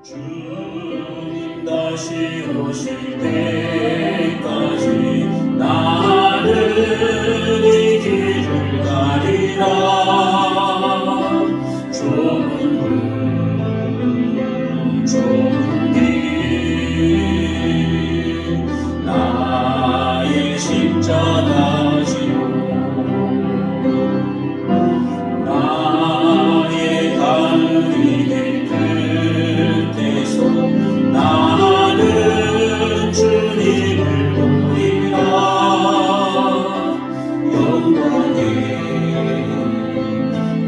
주님 다시 오실 때까지 나는 이 길을 가리라. 좁은 문 좁은 길 나의 십자가지요. 나의 가는 길 끝에서 나는 주님을 보리라. 영광의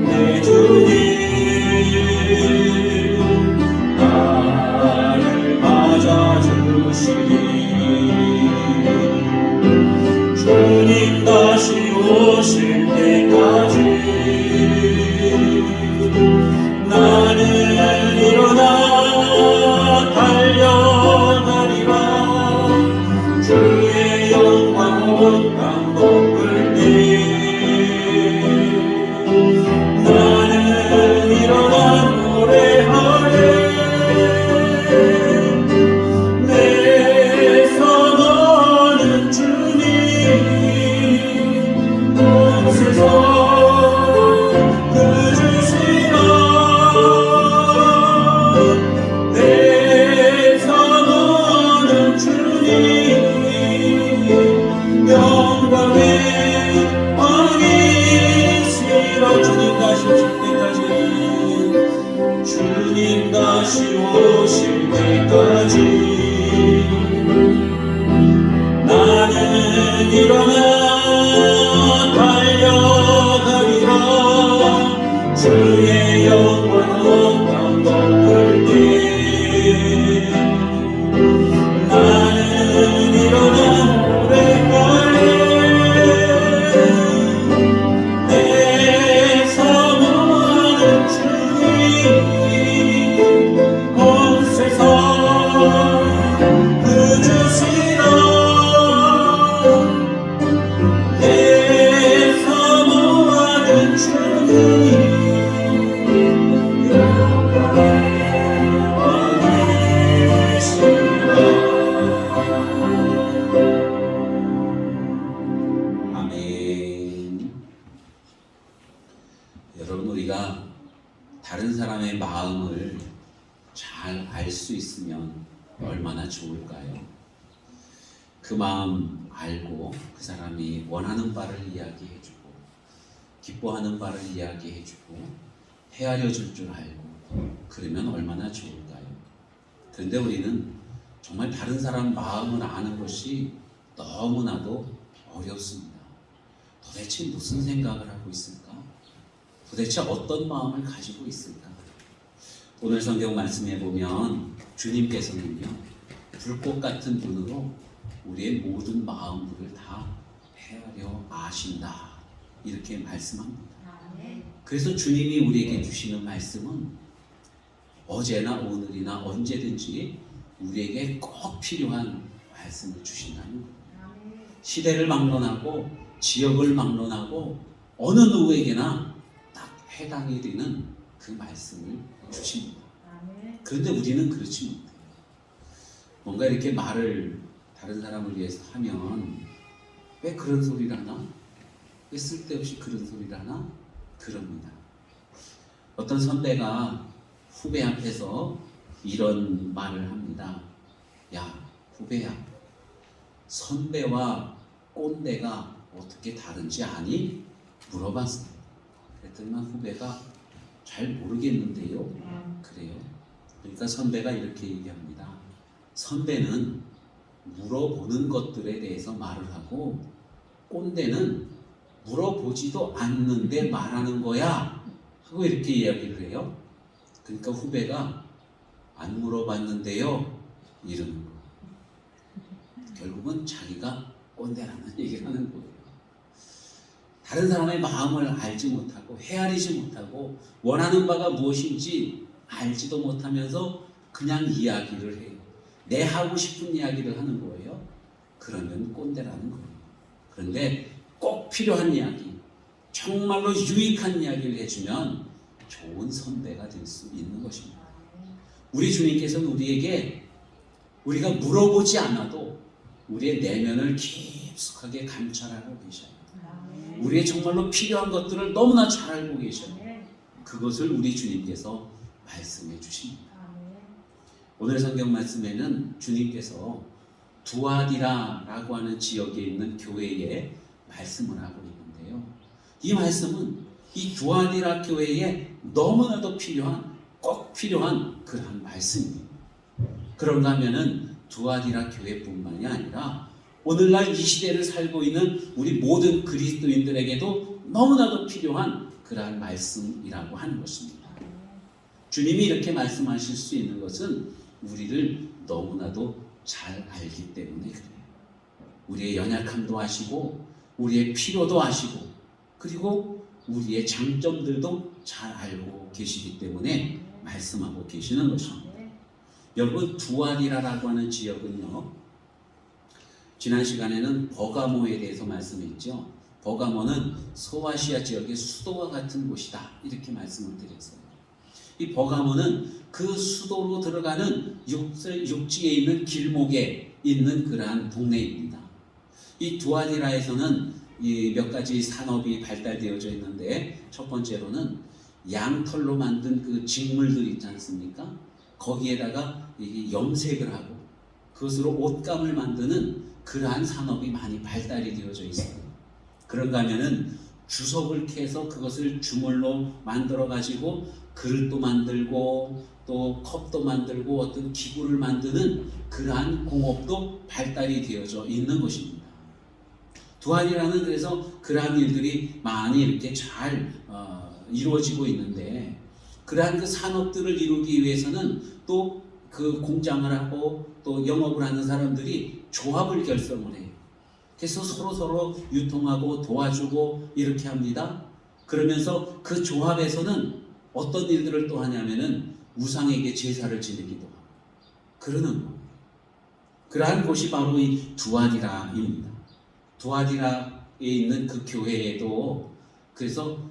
내 주님 나를 맞아주시리. 주님 다시 오실 때까지 나는 일어나 달려가리라. 주의 영광 온 땅 덮을 때 나는 일어나 노래하리. 내 선언은 주님 온 세상 그 주시라. 내 선언은 주님 영광의 왕이시라. 주님 다시 오실 때까지 주님 다시 오실 때까지 나는 일어나 달려가리라. 주의 영광 온 땅 덮을 때 나는 일어나 노래하리. 내 선언은 주님 온 세상 그 주시라. 내 사모하는 주님 영광의 왕이시라. 아멘. 여러분, 우리가 다른 사람의 마음을 잘 알 수 있으면 얼마나 좋을까요? 그 마음 알고 그 사람이 원하는 바를 이야기해주고 기뻐하는 바를 이야기해주고 헤아려 줄 줄 알고 그러면 얼마나 좋을까요? 그런데 우리는 정말 다른 사람 마음을 아는 것이 너무나도 어렵습니다. 도대체 무슨 생각을 하고 있을까? 도대체 어떤 마음을 가지고 있을까? 오늘 성경 말씀에 보면 주님께서는요, 불꽃 같은 눈으로 우리의 모든 마음들을 다 헤아려 아신다, 이렇게 말씀합니다. 그래서 주님이 우리에게 주시는 말씀은 어제나 오늘이나 언제든지 우리에게 꼭 필요한 말씀을 주신다는 거예요. 시대를 막론하고 지역을 막론하고 어느 누구에게나 딱 해당이 되는 그 말씀을 주십니다. 그런데 우리는 그렇지 못해요. 뭔가 이렇게 말을 다른 사람을 위해서 하면 왜 그런 소리를 하나? 왜 쓸데없이 그런 소리를 하나? 그럽니다. 어떤 선배가 후배 앞에서 이런 말을 합니다. 야, 후배야, 선배와 꼰대가 어떻게 다른지 아니? 물어봤습니다. 그랬더니 후배가 잘 모르겠는데요. 그래요. 그러니까 선배가 이렇게 얘기합니다. 선배는 물어보는 것들에 대해서 말을 하고 꼰대는 물어보지도 않는데 말하는 거야 하고 이렇게 이야기를 해요. 그러니까 후배가 안 물어봤는데요 이러는 거. 결국은 자기가 꼰대라는 얘기를 하는 거예요. 다른 사람의 마음을 알지 못하고 헤아리지 못하고 원하는 바가 무엇인지 알지도 못하면서 그냥 이야기를 해요. 내 하고 싶은 이야기를 하는 거예요. 그러면 꼰대라는 거예요. 그런데 꼭 필요한 이야기, 정말로 유익한 이야기를 해주면 좋은 선배가 될 수 있는 것입니다. 우리 주님께서는 우리에게 우리가 물어보지 않아도 우리의 내면을 깊숙하게 감찰하고 계셔요. 우리의 정말로 필요한 것들을 너무나 잘 알고 계셔요. 그것을 우리 주님께서 말씀해 주십니다. 오늘 성경 말씀에는 주님께서 두아디라라고 하는 지역에 있는 교회에 말씀을 하고 있는데요. 이 말씀은 이 두아디라 교회에 너무나도 꼭 필요한 그런 말씀입니다. 그런가 하면은 두아디라 교회뿐만이 아니라 오늘날 이 시대를 살고 있는 우리 모든 그리스도인들에게도 너무나도 필요한 그러한 말씀이라고 하는 것입니다. 주님이 이렇게 말씀하실 수 있는 것은 우리를 너무나도 잘 알기 때문에 그래요. 우리의 연약함도 아시고 우리의 필요도 아시고 그리고 우리의 장점들도 잘 알고 계시기 때문에 말씀하고 계시는 것입니다. 여러분, 두아디라라고 하는 지역은요, 지난 시간에는 버가모에 대해서 말씀했죠. 버가모는 소아시아 지역의 수도와 같은 곳이다, 이렇게 말씀을 드렸어요. 이 버가모는 그 수도로 들어가는 육지에 있는 길목에 있는 그러한 동네입니다. 이 두아디라에서는 이 몇 가지 산업이 발달되어져 있는데, 첫 번째로는 양털로 만든 그 직물들 있지 않습니까? 거기에다가 염색을 하고 그것으로 옷감을 만드는 그러한 산업이 많이 발달이 되어져 있어요. 그런가 하면은 주석을 캐서 그것을 주물로 만들어 가지고 그릇도 만들고 또 컵도 만들고 어떤 기구를 만드는 그러한 공업도 발달이 되어져 있는 것입니다. 두아디라는 그래서 그러한 일들이 많이 이렇게 잘 이루어지고 있는데, 그러한 그 산업들을 이루기 위해서는 또 그 공장을 하고 또 영업을 하는 사람들이 조합을 결성을 해요. 그래서 서로 유통하고 도와주고 이렇게 합니다. 그러면서 그 조합에서는 어떤 일들을 또 하냐면은 우상에게 제사를 지내기도 하고 그러는 거예요. 그러한 곳이 바로 이 두아디라입니다. 두아디라에 있는 그 교회에도 그래서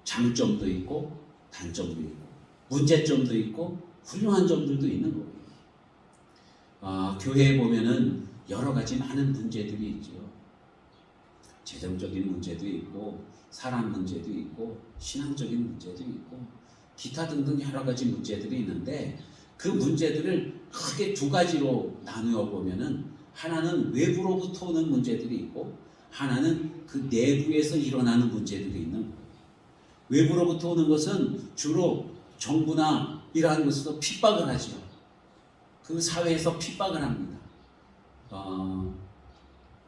장점도 있고 단점도 있고 문제점도 있고 훌륭한 점들도 있는 거예요. 교회에 보면은 여러 가지 많은 문제들이 있죠. 재정적인 문제도 있고 사람 문제도 있고 신앙적인 문제도 있고 기타 등등 여러 가지 문제들이 있는데, 그 문제들을 크게 두 가지로 나누어 보면은 하나는 외부로부터 오는 문제들이 있고 하나는 그 내부에서 일어나는 문제들이 있는 거예요. 외부로부터 오는 것은 주로 정부나 이러한 곳에서 핍박을 하죠. 그 사회에서 핍박을 합니다.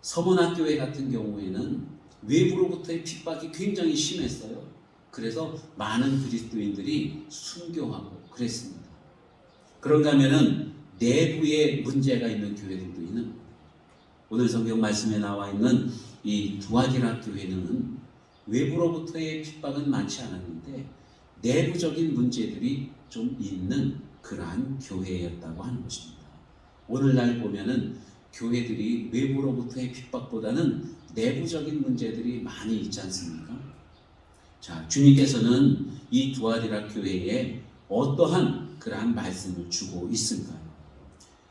서문학교회 같은 경우에는 외부로부터의 핍박이 굉장히 심했어요. 그래서 많은 그리스도인들이 순교하고 그랬습니다. 그런가 하면은 내부에 문제가 있는 교회들도 있는 거예요. 오늘 성경 말씀에 나와 있는 이 두아디라 교회는 외부로부터의 핍박은 많지 않았는데 내부적인 문제들이 좀 있는 그러한 교회였다고 하는 것입니다. 오늘날 보면은 교회들이 외부로부터의 핍박보다는 내부적인 문제들이 많이 있지 않습니까? 자, 주님께서는 이 두아디라 교회에 어떠한 그러한 말씀을 주고 있을까요?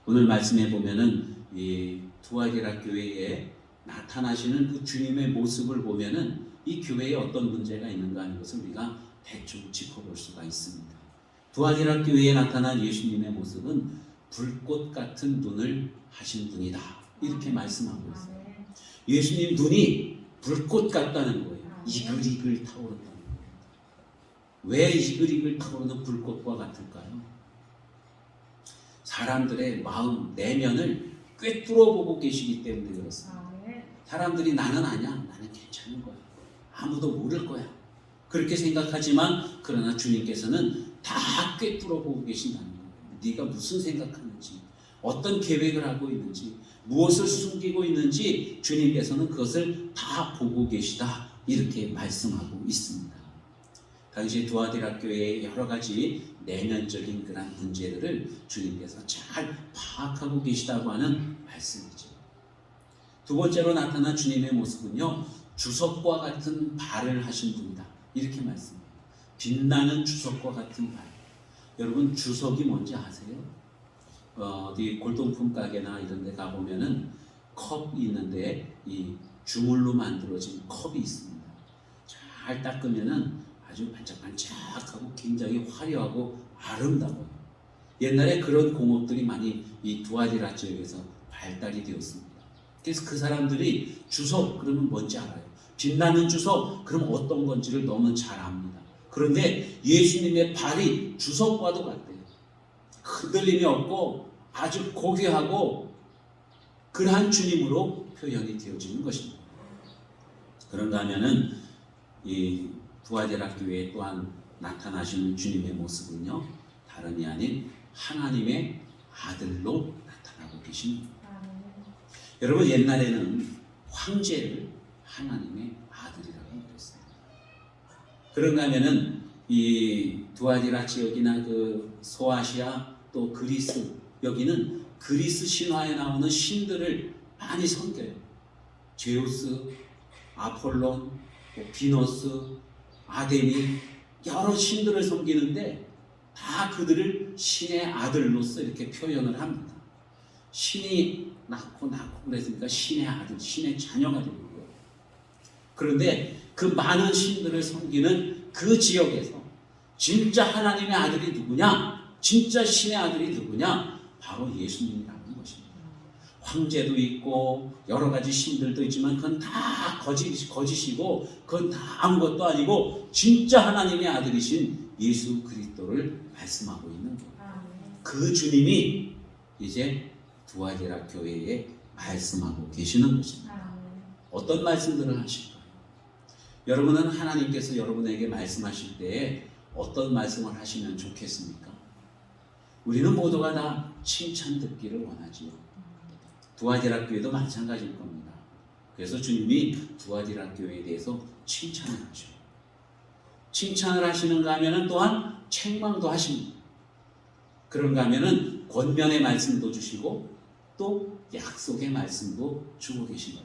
오늘 말씀에 보면은 이 두아디라 교회에 나타나시는 그 주님의 모습을 보면은 이 교회에 어떤 문제가 있는가 하는 것을 우리가 대충 짚어볼 수가 있습니다. 두아디라 교회에 나타난 예수님의 모습은 불꽃 같은 눈을 하신 분이다, 이렇게 말씀하고 있어요. 예수님 눈이 불꽃 같다는 거예요. 이글이글 타오른다는 거예요. 왜 이글이글 타오르는 불꽃과 같을까요? 사람들의 마음, 내면을 꿰뚫어 보고 계시기 때문에 그렇습니다. 사람들이 나는 아니야, 나는 괜찮은 거야, 아무도 모를 거야, 그렇게 생각하지만 그러나 주님께서는 다 꿰뚫어 보고 계신다는 거예요. 네가 무슨 생각하는지, 어떤 계획을 하고 있는지, 무엇을 숨기고 있는지 주님께서는 그것을 다 보고 계시다, 이렇게 말씀하고 있습니다. 당시 두아디라 교회의 여러 가지 내면적인 그런 문제들을 주님께서 잘 파악하고 계시다고 하는 말씀이죠. 두 번째로 나타난 주님의 모습은요, 주석과 같은 발을 하신 분이다, 이렇게 말씀해요. 빛나는 주석과 같은 발. 여러분 주석이 뭔지 아세요? 어디 골동품 가게나 이런 데 가보면은 컵이 있는데 이 주물로 만들어진 컵이 있습니다. 잘 닦으면은 아주 반짝반짝하고 굉장히 화려하고 아름다워요. 옛날에 그런 공업들이 많이 이 두아디라 지역에서 발달이 되었습니다. 그래서 그 사람들이 주석 그러면 뭔지 알아요. 빛나는 주석 그럼 어떤 건지를 너무 잘 압니다. 그런데 예수님의 발이 주석과도 같대요. 흔들림이 없고 아주 고귀하고 그러한 주님으로 표현이 되어지는 것입니다. 그런가 하면은 이 두아디라 교회에 또한 나타나시는 주님의 모습은요, 다름이 아닌 하나님의 아들로 나타나고 계십니다. 여러분 옛날에는 황제를 하나님의 아들이라고 그랬습니다. 그런가 하면은 이 두아디라 지역이나 그 소아시아 또 그리스, 여기는 그리스 신화에 나오는 신들을 많이 섬겨요. 제우스, 아폴론, 비너스, 아데미, 여러 신들을 섬기는데 다 그들을 신의 아들로서 이렇게 표현을 합니다. 신이 낳고 그랬으니까 신의 아들, 신의 자녀가 되는 거예요. 그런데 그 많은 신들을 섬기는 그 지역에서 진짜 하나님의 아들이 누구냐? 진짜 신의 아들이 누구냐? 바로 예수님이라는 것입니다. 황제도 있고 여러 가지 신들도 있지만 그건 다 거짓이고 그건 다 아무것도 아니고 진짜 하나님의 아들이신 예수 그리스도를 말씀하고 있는 거예요. 그 주님이 이제 두아디라 교회에 말씀하고 계시는 것입니다. 어떤 말씀들을 하실까요? 여러분은 하나님께서 여러분에게 말씀하실 때에 어떤 말씀을 하시면 좋겠습니까? 우리는 모두가 다 칭찬 듣기를 원하지요. 두아디라 교회도 마찬가지일 겁니다. 그래서 주님이 두아디라 교회에 대해서 칭찬을 하셔요. 칭찬을 하시는가 하면은 또한 책망도 하십니다. 그런가 하면은 권면의 말씀도 주시고 또 약속의 말씀도 주고 계십니다.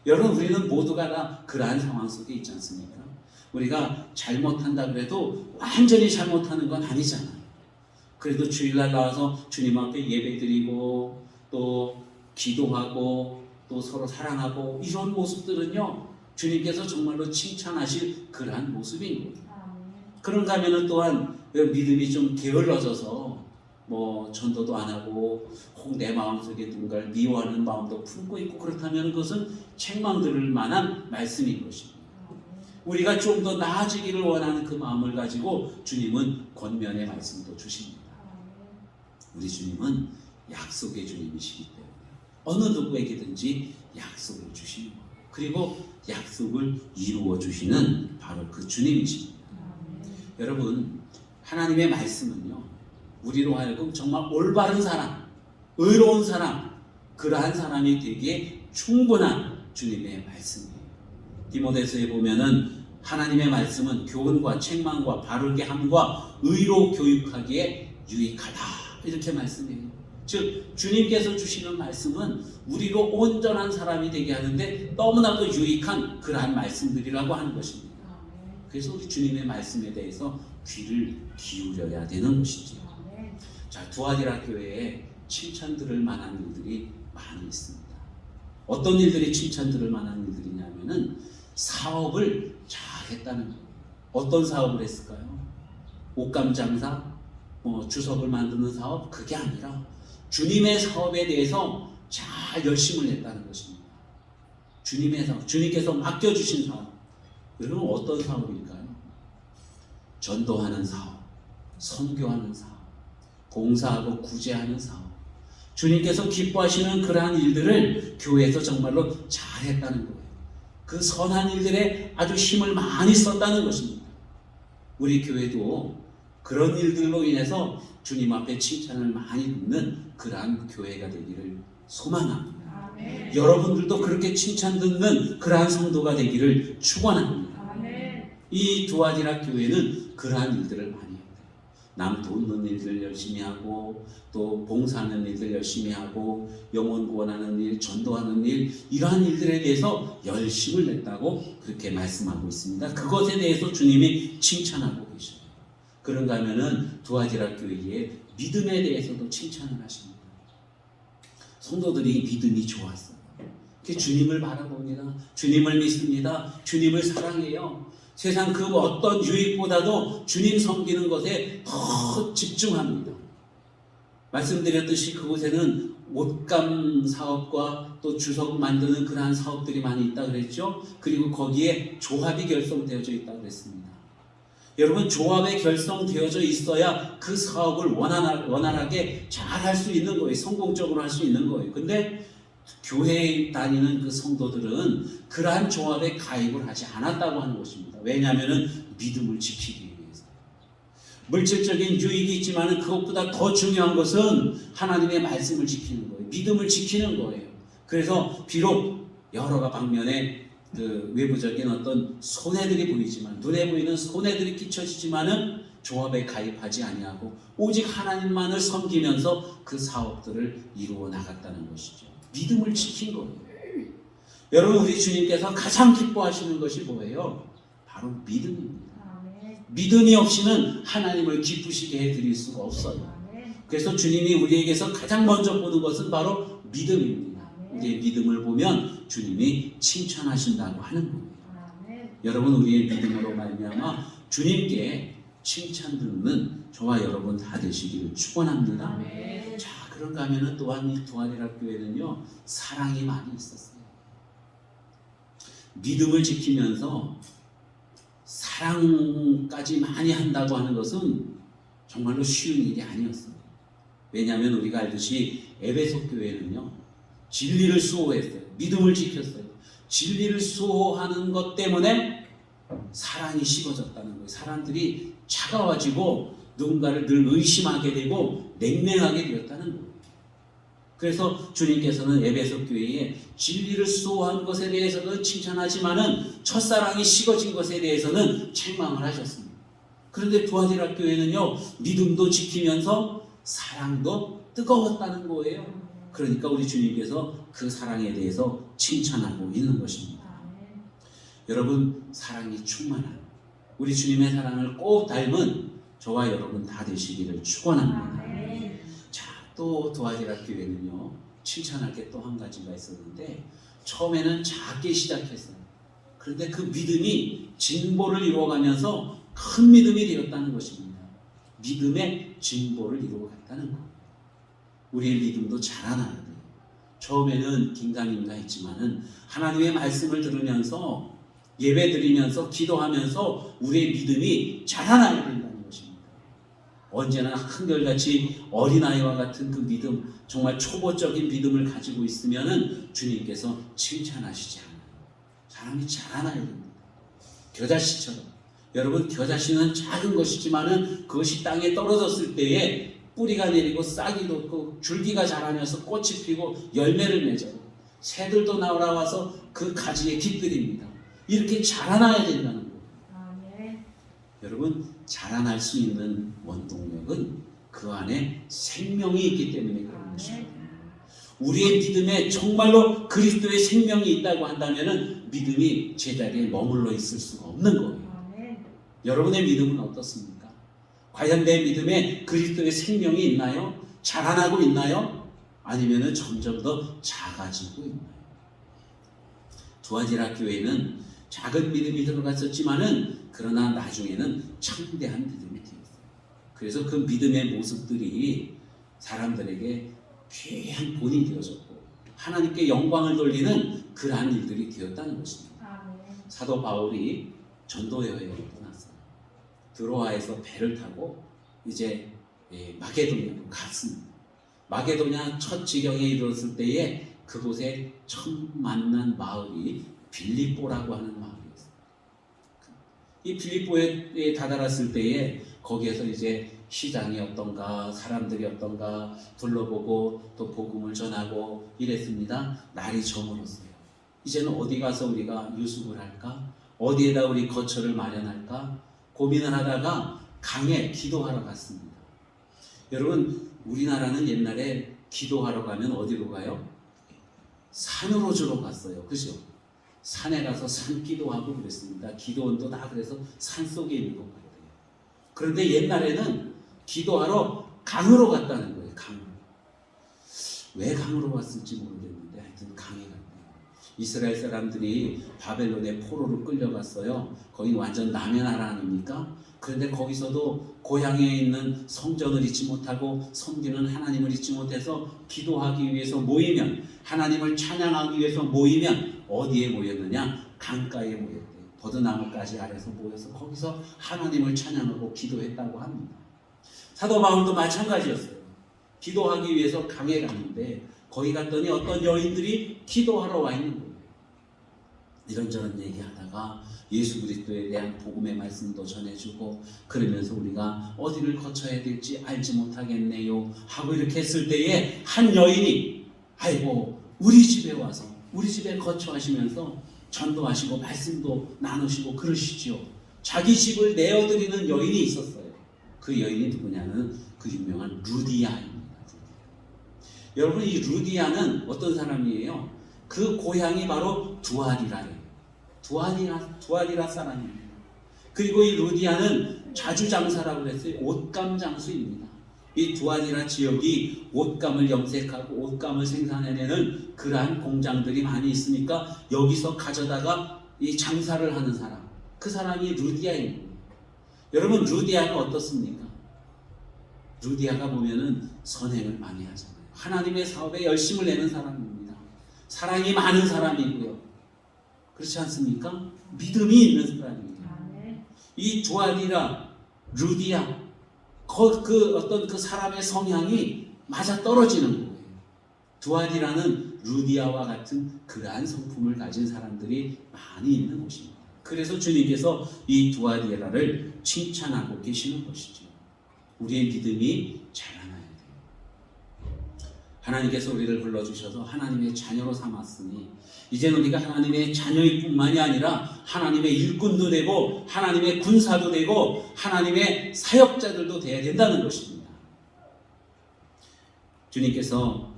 여러분 우리는 모두가 다 그러한 상황 속에 있지 않습니까? 우리가 잘못한다 그래도 완전히 잘못하는 건 아니잖아요. 그래도 주일날 나와서 주님 앞에 예배드리고 또 기도하고 또 서로 사랑하고 이런 모습들은요, 주님께서 정말로 칭찬하실 그러한 모습인 거예요. 그런가 하면은 또한 믿음이 좀 게을러져서 뭐 전도도 안 하고 혹 내 마음속에 누군가를 미워하는 마음도 품고 있고 그렇다면 그것은 책망들을 만한 말씀인 것입니다. 우리가 좀 더 나아지기를 원하는 그 마음을 가지고 주님은 권면의 말씀도 주십니다. 우리 주님은 약속의 주님이시기 때문에 어느 누구에게든지 약속을 주시는 거예요. 그리고 약속을 이루어 주시는 바로 그 주님이십니다. 여러분 하나님의 말씀은요, 우리로 하여금 정말 올바른 사람, 의로운 사람, 그러한 사람이 되기에 충분한 주님의 말씀이에요. 디모데서에 보면은 하나님의 말씀은 교훈과 책망과 바르게 함과 의로 교육하기에 유익하다 이렇게 말씀해요. 즉 주님께서 주시는 말씀은 우리로 온전한 사람이 되게 하는데 너무나도 유익한 그러한 말씀들이라고 하는 것입니다. 그래서 우리 주님의 말씀에 대해서 귀를 기울여야 되는 것이죠. 자, 두아디라 교회에 칭찬들을 만한 일들이 많이 있습니다. 어떤 일들이 칭찬들을 만한 일들이냐면은 사업을 잘했다는 거예요. 어떤 사업을 했을까요? 옷감 장사, 주석을 만드는 사업, 그게 아니라 주님의 사업에 대해서 잘 열심을 냈다는 것입니다. 주님의 사업, 주님께서 맡겨주신 사업. 여러분 어떤 사업일까요? 전도하는 사업, 선교하는 사업, 봉사하고 구제하는 사업. 주님께서 기뻐하시는 그러한 일들을 교회에서 정말로 잘했다는 거예요. 그 선한 일들에 아주 힘을 많이 썼다는 것입니다. 우리 교회도 그런 일들로 인해서 주님 앞에 칭찬을 많이 듣는 그러한 교회가 되기를 소망합니다. 아멘. 여러분들도 그렇게 칭찬 듣는 그러한 성도가 되기를 축원합니다. 아멘. 이 두아디라 교회는 그러한 일들을 많이 해요. 남 돕는 일들 열심히 하고 또 봉사하는 일들 열심히 하고 영혼 구원하는 일, 전도하는 일, 이러한 일들에 대해서 열심을 냈다고 그렇게 말씀하고 있습니다. 그것에 대해서 주님이 칭찬하고 계십니다. 그런가 하면은 두아디라 교회의 믿음에 대해서도 칭찬을 하십니다. 성도들이 믿음이 좋았어요. 주님을 바라봅니다. 주님을 믿습니다. 주님을 사랑해요. 세상 그 어떤 유익보다도 주님 섬기는 것에 더 집중합니다. 말씀드렸듯이 그곳에는 옷감 사업과 또 주석 만드는 그러한 사업들이 많이 있다 그랬죠. 그리고 거기에 조합이 결성되어져 있다 그랬습니다. 여러분, 조합에 결성되어져 있어야 그 사업을 원활하게 잘 할 수 있는 거예요. 성공적으로 할 수 있는 거예요. 근데 교회에 다니는 그 성도들은 그러한 조합에 가입을 하지 않았다고 하는 것입니다. 왜냐하면 믿음을 지키기 위해서. 물질적인 유익이 있지만 그것보다 더 중요한 것은 하나님의 말씀을 지키는 거예요. 믿음을 지키는 거예요. 그래서 비록 여러 방면에 그 외부적인 어떤 손해들이 보이지만, 눈에 보이는 손해들이 끼쳐지지만은 조합에 가입하지 아니하고 오직 하나님만을 섬기면서 그 사업들을 이루어 나갔다는 것이죠. 믿음을 지킨 거예요. 여러분, 우리 주님께서 가장 기뻐하시는 것이 뭐예요? 바로 믿음입니다. 믿음이 없이는 하나님을 기쁘시게 해드릴 수가 없어요. 그래서 주님이 우리에게서 가장 먼저 보는 것은 바로 믿음입니다. 우리의 믿음을 보면 주님이 칭찬하신다고 하는 거예요. 여러분, 우리의 믿음으로 말미암아 주님께 칭찬 듣는 저와 여러분 다 되시기를 축원합니다. 자, 그런가 하면은 또한 이 두아디라 교회는요, 사랑이 많이 있었어요. 믿음을 지키면서 사랑까지 많이 한다고 하는 것은 정말로 쉬운 일이 아니었어요. 왜냐하면 우리가 알듯이 에베소 교회는요, 진리를 수호했어요. 믿음을 지켰어요. 진리를 수호하는 것 때문에 사랑이 식어졌다는 거예요. 사람들이 차가워지고 누군가를 늘 의심하게 되고 냉랭하게 되었다는 거예요. 그래서 주님께서는 에베소 교회에 진리를 수호한 것에 대해서는 칭찬하지만은 첫사랑이 식어진 것에 대해서는 책망을 하셨습니다. 그런데 두아디라 교회는요, 믿음도 지키면서 사랑도 뜨거웠다는 거예요. 그러니까 우리 주님께서 그 사랑에 대해서 칭찬하고 있는 것입니다. 여러분, 사랑이 충만한 우리 주님의 사랑을 꼭 닮은 저와 여러분 다 되시기를 축원합니다. 자, 또 두아디라 교회는요, 칭찬할 게 또 한 가지가 있었는데, 처음에는 작게 시작했어요. 그런데 그 믿음이 진보를 이루어가면서 큰 믿음이 되었다는 것입니다. 믿음의 진보를 이루어갔다는 것. 우리의 믿음도 자라나야 돼요. 처음에는 긴가민가 했지만은 하나님의 말씀을 들으면서 예배 드리면서 기도하면서 우리의 믿음이 자라나야 된다는 것입니다. 언제나 한결같이 어린아이와 같은 그 믿음, 정말 초보적인 믿음을 가지고 있으면은 주님께서 칭찬하시지 않아요. 사람이 자라나야 됩니다. 겨자씨처럼. 여러분, 겨자씨는 작은 것이지만은 그것이 땅에 떨어졌을 때에 뿌리가 내리고 싹이 돋고 줄기가 자라면서 꽃이 피고 열매를 맺어요. 새들도 나와서 그 가지에 깃들입니다. 이렇게 자라나야 된다는 거예요. 여러분, 자라날 수 있는 원동력은 그 안에 생명이 있기 때문에 그런 것입니다. 우리의 믿음에 정말로 그리스도의 생명이 있다고 한다면 믿음이 제자리에 머물러 있을 수가 없는 거예요. 여러분의 믿음은 어떻습니까? 과연 내 믿음에 그리스도의 생명이 있나요? 자라나고 있나요? 아니면 점점 더 작아지고 있나요? 두아디라 교회는 작은 믿음이 들어갔었지만은 그러나 나중에는 창대한 믿음이 되었어요. 그래서 그 믿음의 모습들이 사람들에게 귀한 본이 되어졌고 하나님께 영광을 돌리는 그러한 일들이 되었다는 것입니다. 사도 바울이 전도 여행을 떠났어요. 드로아에서 배를 타고 이제 마게도냐로 갔습니다. 마게도냐 첫 지경에 이르렀을 때에 그곳에 처음 만난 마을이 빌립보라고 하는 마을이었어요. 이 빌립보에 다다랐을 때에 거기에서 이제 시장이 어떤가, 사람들이 어떤가 둘러보고 또 복음을 전하고 이랬습니다. 날이 저물었어요. 이제는 어디 가서 우리가 유숙을 할까? 어디에다 우리 거처를 마련할까? 고민을 하다가 강에 기도하러 갔습니다. 여러분, 우리나라는 옛날에 기도하러 가면 어디로 가요? 산으로 주로 갔어요. 그죠? 산에 가서 산 기도하고 그랬습니다. 기도원도 다 그래서 산 속에 있는 것 같아요. 그런데 옛날에는 기도하러 강으로 갔다는 거예요. 강으로. 왜 강으로 갔을지 모르겠는데 하여튼 강에 갔대요. 이스라엘 사람들이 바벨론의 포로로 끌려갔어요. 거기 완전 남의 나라 아닙니까? 그런데 거기서도 고향에 있는 성전을 잊지 못하고 섬기는 하나님을 잊지 못해서 기도하기 위해서 모이면, 하나님을 찬양하기 위해서 모이면 어디에 모였느냐? 강가에 모였대요. 버드나무가지 아래서 모여서 거기서 하나님을 찬양하고 기도했다고 합니다. 사도 바울도 마찬가지였어요. 기도하기 위해서 강에 갔는데 거기 갔더니 어떤 여인들이 기도하러 와 있는 거예요. 이런저런 얘기하다가 예수 그리스도에 대한 복음의 말씀도 전해주고, 그러면서 우리가 어디를 거쳐야 될지 알지 못하겠네요 하고 이렇게 했을 때에 한 여인이 아이고 우리 집에 와서 우리 집에 거처하시면서 전도하시고 말씀도 나누시고 그러시죠. 자기 집을 내어드리는 여인이 있었어요. 그 여인이 누구냐는 그 유명한 루디아입니다. 여러분, 이 루디아는 어떤 사람이에요? 그 고향이 바로 두아디라예요. 두아디라 사람입니다. 그리고 이 루디아는 자주장사라고 했어요. 옷감 장수입니다. 이 두아디라 지역이 옷감을 염색하고 옷감을 생산해내는 그러한 공장들이 많이 있으니까 여기서 가져다가 이 장사를 하는 사람, 그 사람이 루디아입니다. 여러분, 루디아가 어떻습니까? 루디아가 보면은 선행을 많이 하잖아요. 하나님의 사업에 열심을 내는 사람입니다. 사랑이 많은 사람이고요. 그렇지 않습니까? 믿음이 있는 사람입니다. 이 두아디라, 루디아, 그 어떤 그 사람의 성향이 맞아 떨어지는 거예요. 두아디라는 루디아와 같은 그러한 성품을 가진 사람들이 많이 있는 곳입니다. 그래서 주님께서 이 두아디라를 칭찬하고 계시는 것이죠. 우리의 믿음이 자라나야 돼요. 하나님께서 우리를 불러주셔서 하나님의 자녀로 삼았으니 이제는 우리가 하나님의 자녀일 뿐만이 아니라 하나님의 일꾼도 되고 하나님의 군사도 되고 하나님의 사역자들도 되어야 된다는 것입니다. 주님께서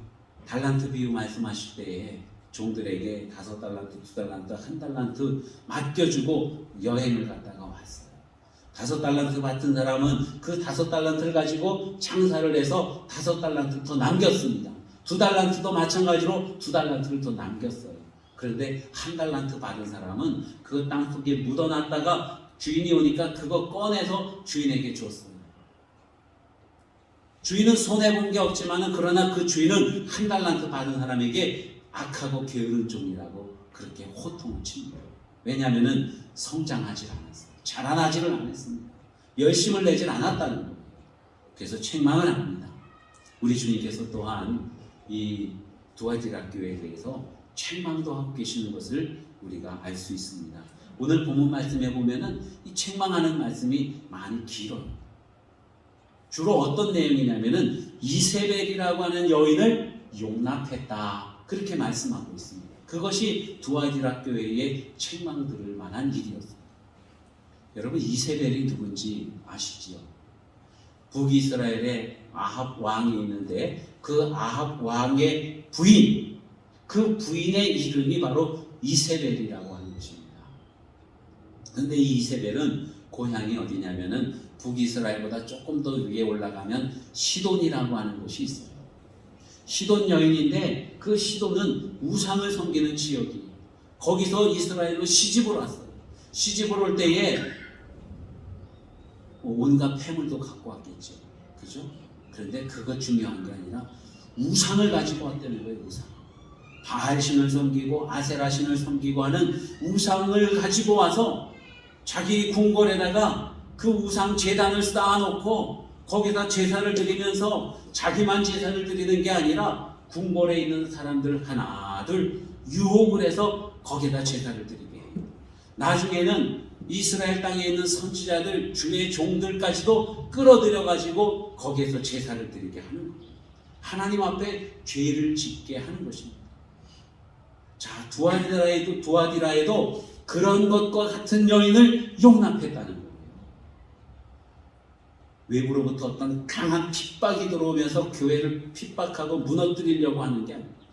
달란트 비유 말씀하실 때에 종들에게 5달란트, 2달란트, 1달란트 맡겨주고 여행을 갔다가 왔어요. 5달란트 받은 사람은 그 5달란트를 가지고 장사를 해서 5달란트 더 남겼습니다. 2달란트도 마찬가지로 2달란트를 더 남겼어요. 그런데 1달란트 받은 사람은 그 땅속에 묻어놨다가 주인이 오니까 그거 꺼내서 주인에게 줬어요. 주인은 손해본 게 없지만 그러나 그 주인은 1달란트 받은 사람에게 악하고 게으른 종이라고 그렇게 호통을 칩니다. 왜냐하면 성장하지 않았어요. 자라나지를 않았습니다. 열심을 내질 않았다는 거예요. 그래서 책망을 합니다. 우리 주님께서 또한 이 두아디라 교회에 대해서 책망도 하고 계시는 것을 우리가 알 수 있습니다. 오늘 본문 말씀에 보면은 이 책망하는 말씀이 많이 길어요. 주로 어떤 내용이냐면은 이세벨이라고 하는 여인을 용납했다, 그렇게 말씀하고 있습니다. 그것이 두아디라 교회에 책망 들을 만한 일이었습니다. 여러분, 이세벨이 누군지 아시지요? 북이스라엘에 아합 왕이 있는데 그 아합 왕의 부인, 그 부인의 이름이 바로 이세벨이라고 하는 것입니다. 그런데 이 이세벨은 고향이 어디냐면은 북이스라엘보다 조금 더 위에 올라가면 시돈이라고 하는 곳이 있어요. 시돈 여인인데 그 시돈은 우상을 섬기는 지역이에요. 거기서 이스라엘로 시집을 왔어요. 시집을 올 때에 온갖 폐물도 갖고 왔겠죠. 그죠? 그런데 그거 중요한 게 아니라 우상을 가지고 왔다는 거예요. 우상. 바알신을 섬기고 아세라신을 섬기고 하는 우상을 가지고 와서 자기 궁궐에다가 그 우상 제단을 쌓아놓고 거기다 제사를 드리면서 자기만 제사를 드리는 게 아니라 궁궐에 있는 사람들 하나둘 유혹을 해서 거기다 제사를 드리게 해요. 나중에는 이스라엘 땅에 있는 선지자들, 주의 종들까지도 끌어들여 가지고 거기에서 제사를 드리게 하는 거예요. 하나님 앞에 죄를 짓게 하는 것입니다. 자, 두아디라에도 그런 것과 같은 여인을 용납했다는 거예요. 외부로부터 어떤 강한 핍박이 들어오면서 교회를 핍박하고 무너뜨리려고 하는 게 아닙니다.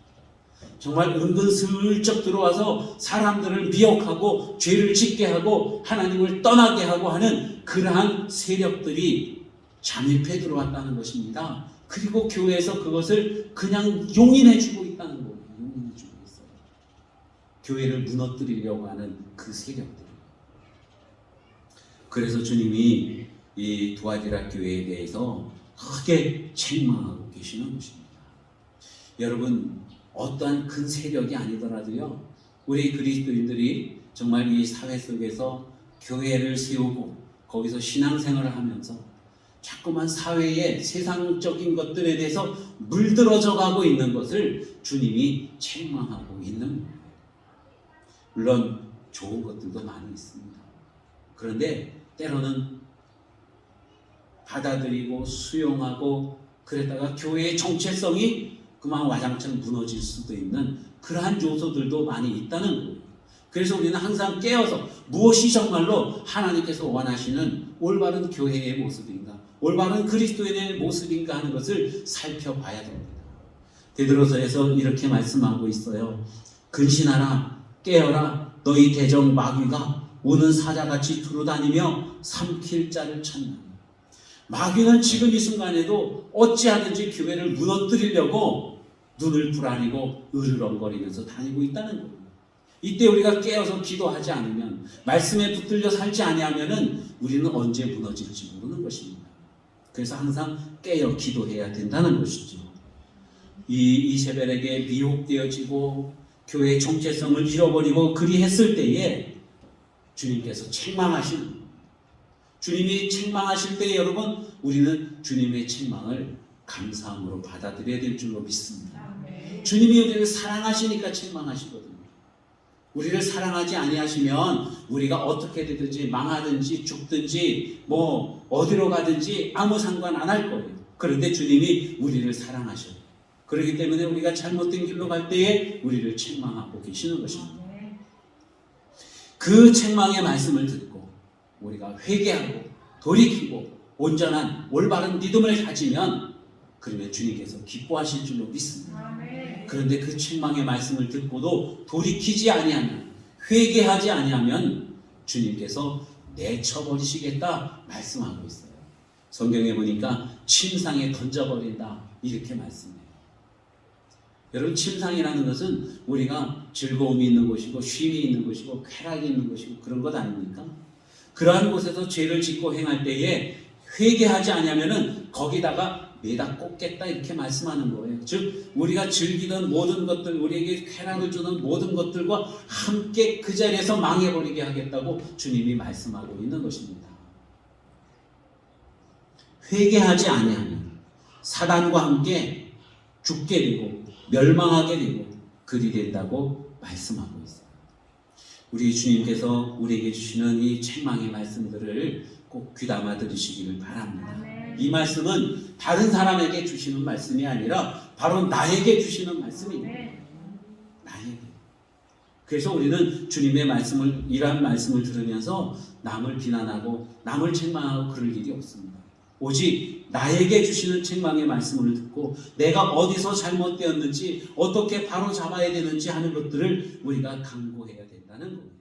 정말 은근슬쩍 들어와서 사람들을 미혹하고 죄를 짓게 하고 하나님을 떠나게 하고 하는 그러한 세력들이 잠입해 들어왔다는 것입니다. 그리고 교회에서 그것을 그냥 용인해주고 있다는 거예요. 용인해주고 있어요. 교회를 무너뜨리려고 하는 그 세력들. 그래서 주님이 이 두아디라 교회에 대해서 크게 책망하고 계시는 것입니다. 여러분, 어떠한 큰 세력이 아니더라도요, 우리 그리스도인들이 정말 이 사회 속에서 교회를 세우고 거기서 신앙생활을 하면서 자꾸만 사회의 세상적인 것들에 대해서 물들어져 가고 있는 것을 주님이 책망하고 있는 거예요. 물론 좋은 것들도 많이 있습니다. 그런데 때로는 받아들이고 수용하고 그랬다가 교회의 정체성이 그만 와장창 무너질 수도 있는 그러한 요소들도 많이 있다는 거예요. 그래서 우리는 항상 깨어서 무엇이 정말로 하나님께서 원하시는 올바른 교회의 모습인가, 올바른 그리스도인의 모습인가 하는 것을 살펴봐야 됩니다. 베드로서에서 이렇게 말씀하고 있어요. 근신하라, 깨어라, 너희 대적 마귀가 오는 사자같이 두루다니며 삼킬 자를 찾나. 마귀는 지금 이 순간에도 어찌하든지 교회를 무너뜨리려고 눈을 부라리고 으르렁거리면서 다니고 있다는 거예요. 이때 우리가 깨어서 기도하지 않으면, 말씀에 붙들려 살지 아니하면은 우리는 언제 무너질지 모르는 것입니다. 그래서 항상 깨어 기도해야 된다는 것이죠. 이 이세벨에게 미혹되어지고 교회의 정체성을 잃어버리고 그리했을 때에 주님께서 책망하시는, 주님이 책망하실 때 여러분, 우리는 주님의 책망을 감사함으로 받아들여야 될 줄로 믿습니다. 주님이 우리를 사랑하시니까 책망하시거든요. 우리를 사랑하지 아니하시면 우리가 어떻게 되든지 망하든지 죽든지 뭐 어디로 가든지 아무 상관 안 할 거예요. 그런데 주님이 우리를 사랑하셔요. 그렇기 때문에 우리가 잘못된 길로 갈 때에 우리를 책망하고 계시는 것입니다. 그 책망의 말씀을 듣고 우리가 회개하고 돌이키고 온전한 올바른 믿음을 가지면 그러면 주님께서 기뻐하실 줄로 믿습니다. 그런데 그 책망의 말씀을 듣고도 돌이키지 아니하면, 회개하지 아니하면 주님께서 내쳐버리시겠다 말씀하고 있어요. 성경에 보니까 침상에 던져버린다 이렇게 말씀해요. 여러분, 침상이라는 것은 우리가 즐거움이 있는 곳이고 쉼이 있는 곳이고 쾌락이 있는 곳이고 그런 것 아닙니까? 그러한 곳에서 죄를 짓고 행할 때에 회개하지 않으면은 거기다가 매다 꽂겠다 이렇게 말씀하는 거예요. 즉 우리가 즐기던 모든 것들, 우리에게 쾌락을 주는 모든 것들과 함께 그 자리에서 망해버리게 하겠다고 주님이 말씀하고 있는 것입니다. 회개하지 아니하면 사단과 함께 죽게 되고 멸망하게 되고 그리 된다고 말씀하고 있어요. 우리 주님께서 우리에게 주시는 이 책망의 말씀들을 꼭 귀담아 들으시기를 바랍니다. 이 말씀은 다른 사람에게 주시는 말씀이 아니라 바로 나에게 주시는 말씀입니다. 나에게. 그래서 우리는 주님의 말씀을, 이러한 말씀을 들으면서 남을 비난하고 남을 책망하고 그럴 일이 없습니다. 오직 나에게 주시는 책망의 말씀을 듣고 내가 어디서 잘못되었는지 어떻게 바로 잡아야 되는지 하는 것들을 우리가 강구해야 된다는 겁니다.